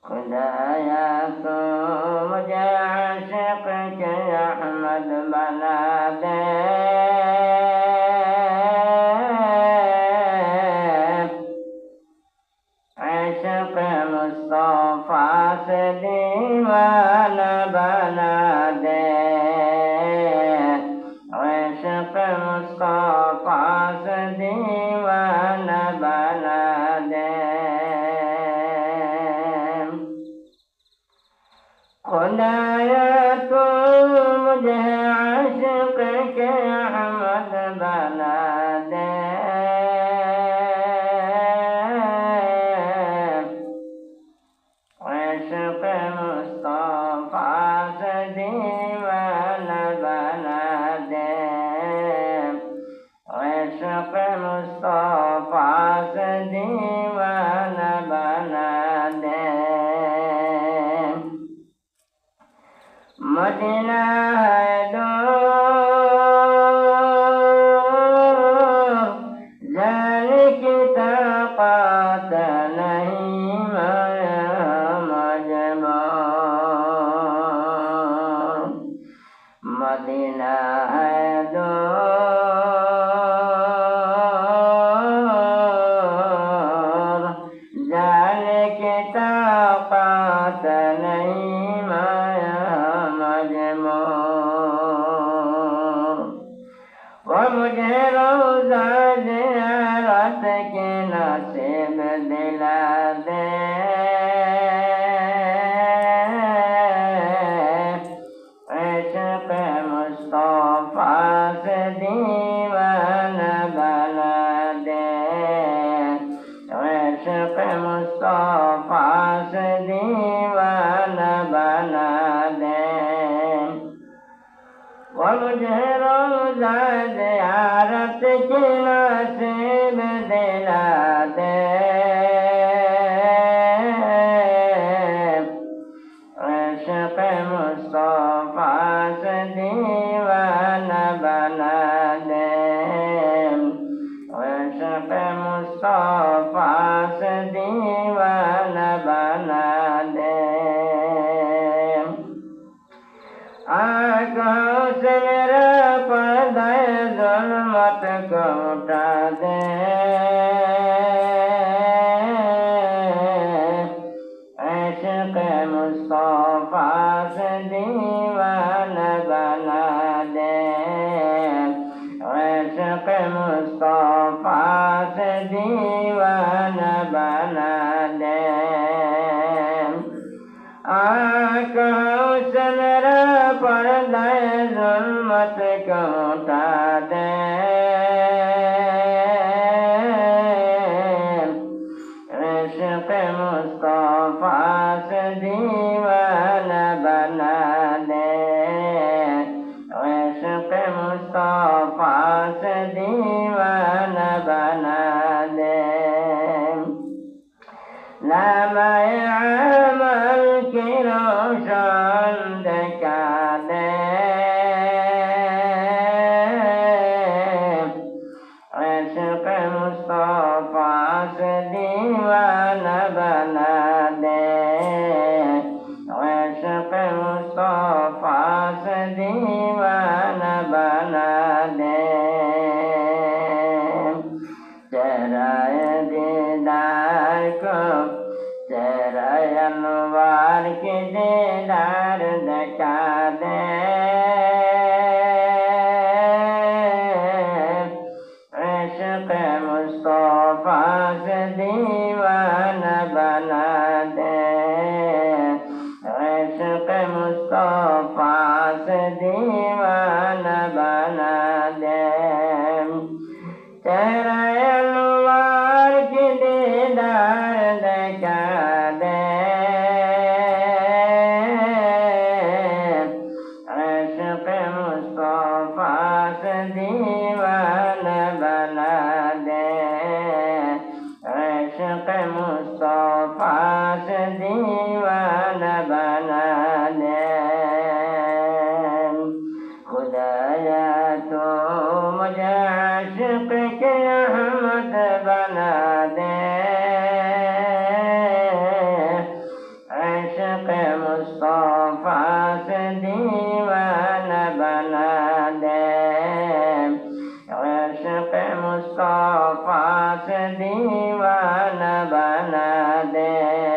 खुदाया तो मुझे आशिक के अहमद बना दे। आशिक मुस्तफा से दीवाना बना दे। आशिक मुस्तफा से दीवाना बना दे। खुदाया तू मुझे आशिक के अहमद बना दे। आशिक मुस्तफा से दीवाना बना दे। आशिक मुस्तफा से दीवाना बना दे। मदीना है दूर जाने की ताकत नहीं मैं मजबूर। मदीना है दूर जाने की ताकत नहीं वो मुझे रोज़ा ज़ियारत के नसीब दिला दे। आशिक मुस्तफा से दीवाना बना दे। आशिक मुस्तफा से दीवाना बना दे। वो मुझे रोज़ा ज़ियारत के नसीब दिला दे। आशिक मुस्तफा से दीवाना बना दे। आशिक मुस्तफा से दीवाना बना दे। आँखों से मेरा पर्दा ज़ुल्मत को उठा दे। आशिक मुस्तफा से दीवाना बना दे। आशिक मुस्तफा से दीवाना बना दे। आँखों से मेरा पर्दा ज़ुल्मत को उठा दे। आशिक मुस्तफा से दीवाना बना दे। आशिक मुस्तफा से दीवाना बना दे। नामाए अमल की रोशन दिखा दे। आशिक मुस्तफा से दीवाना बना दे। आशिक मुस्तफा से दीवाना बना दे। चेहरा दीदार को चेहरा अनवार के दीदार दिखा दे। आशिक मुस्तफा से दीवाना बना दे। आशिक मुस्तफा से दीवाना बना दे। चेहरा अनवार के दीदार दिखा दे। आशिक मुस्तफा से दीवाना बना दे। आशिक मुस्तफा से दीवाना बना दे। खुदाया तो मुझे आशिक के अहमद बना दे। दीवाना बना दे।